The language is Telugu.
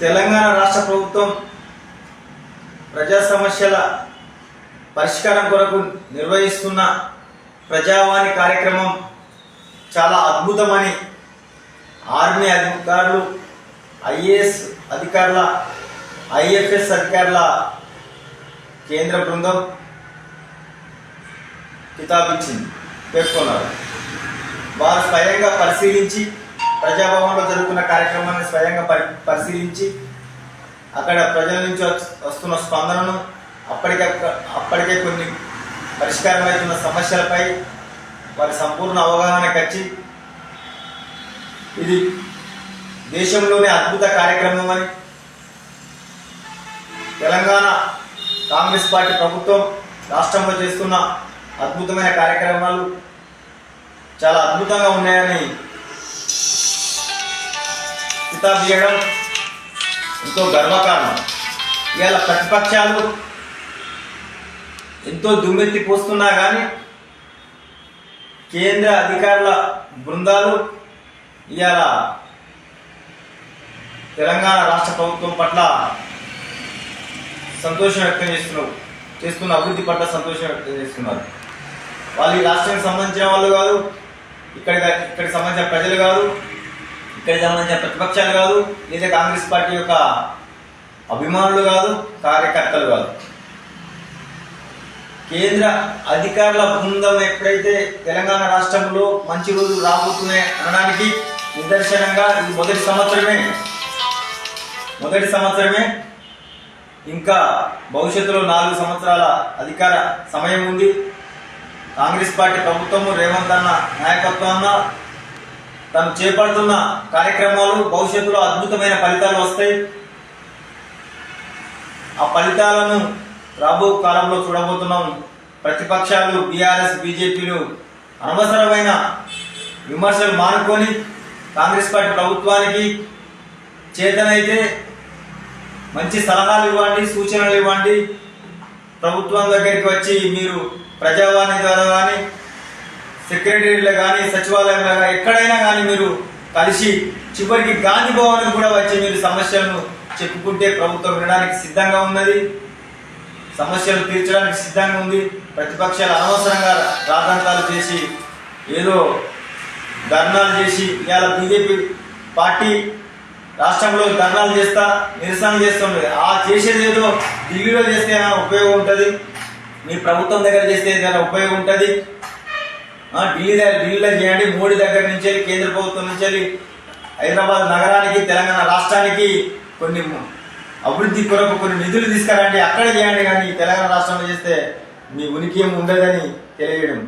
తెలంగాణ రాష్ట్ర ప్రభుత్వం ప్రజా సమస్యల పరిష్కారం కొరకు నిర్వహిస్తున్న ప్రజావాణి కార్యక్రమం చాలా అద్భుతమని ఆర్మీ అధికారులు, ఐఏఎస్ అధికారుల, ఐఎఫ్ఎస్ అధికారుల కేంద్ర బృందం కితాబిచ్చింది పేర్కొన్నారు. వారు స్వయంగా పరిశీలించి ప్రజాభవన్లో జరుగుతున్న కార్యక్రమాన్ని స్వయంగా పరిశీలించి అక్కడ ప్రజల నుంచి వస్తున్న స్పందనను అప్పటికే కొన్ని పరిష్కారమవుతున్న సమస్యలపై వారి సంపూర్ణ అవగాహనకు వచ్చి ఇది దేశంలోనే అద్భుత కార్యక్రమం అని, తెలంగాణ కాంగ్రెస్ పార్టీ ప్రభుత్వం రాష్ట్రంలో చేస్తున్న అద్భుతమైన కార్యక్రమాలు చాలా అద్భుతంగా ఉన్నాయని కితాబ్ ఇవ్వడం ఎంతో గర్వకారణం. ఇవాళ ప్రతిపక్షాలు ఎంతో దుమ్మెత్తి పోస్తున్నా కానీ కేంద్ర అధికారుల బృందాలు ఇవాళ తెలంగాణ రాష్ట్ర ప్రభుత్వం పట్ల సంతోషం వ్యక్తం చేస్తున్న అభివృద్ధి పట్ల సంతోషం వ్యక్తం చేస్తున్నారు. వాళ్ళు ఈ రాష్ట్రానికి సంబంధించిన వాళ్ళు కాదు, ఇక్కడికి సంబంధించిన ప్రజలు కాదు, ఇక్కడికి సంబంధించిన ప్రతిపక్షాలు కాదు, లేదా కాంగ్రెస్ పార్టీ యొక్క అభిమానులు కాదు, కార్యకర్తలు కాదు. కేంద్ర అధికారుల బృందం ఎప్పుడైతే తెలంగాణ రాష్ట్రంలో మంచి రోజులు రాబోతున్నాయి అనడానికి నిదర్శనంగా ఇది మొదటి సంవత్సరమే. ఇంకా భవిష్యత్తులో 4 సంవత్సరాల అధికార సమయం ఉంది. కాంగ్రెస్ పార్టీ ప్రభుత్వము రేవంత్ అన్న నాయకత్వాన్న తను చేపడుతున్న కార్యక్రమాలు భవిష్యత్తులో అద్భుతమైన ఫలితాలు వస్తాయి. ఆ ఫలితాలను రాబో కాలంలో చూడబోతున్నాం. ప్రతిపక్షాలు బీఆర్ఎస్, బీజేపీలు అనవసరమైన విమర్శలు మానుకొని కాంగ్రెస్ పార్టీ ప్రభుత్వానికి చేతనైతే మంచి సలహాలు ఇవ్వండి, సూచనలు ఇవ్వండి. ప్రభుత్వం దగ్గరికి వచ్చి మీరు ప్రజావాణి ద్వారా కానీ, సెక్రటరీలో కానీ, సచివాలయంలో కానీ ఎక్కడైనా కానీ మీరు కలిసి చివరికి గాంధీ భవన్ కూడా వచ్చి మీరు సమస్యలను చెప్పుకుంటే ప్రభుత్వం వినడానికి సిద్ధంగా ఉన్నది, సమస్యలు తీర్చడానికి సిద్ధంగా ఉంది. ప్రతిపక్షాలు అనవసరంగా రాద్ధాంతాలు చేసి ఏదో ధర్నాలు చేసి ఇవాళ బీజేపీ పార్టీ రాష్ట్రంలో ధర్నాలు చేస్తా, నిరసన చేస్తుంది. ఆ చేసేది ఏదో ఢిల్లీలో చేస్తే ఏమైనా ఉపయోగం ఉంటుంది, మీ ప్రభుత్వం దగ్గర చేస్తే ఏదైనా ఉపయోగం ఉంటుంది. ఢిల్లీలో చేయండి. మోడీ దగ్గర నుంచి వెళ్ళి, కేంద్ర ప్రభుత్వం నుంచి వెళ్ళి హైదరాబాద్ నగరానికి, తెలంగాణ రాష్ట్రానికి కొన్ని అభివృద్ధి కొరకు కొన్ని నిధులు తీసుకురండి, అక్కడ చేయండి. కానీ తెలంగాణ రాష్ట్రంలో చేస్తే మీ ఉనికి ఏమి ఉండదని తెలియడం.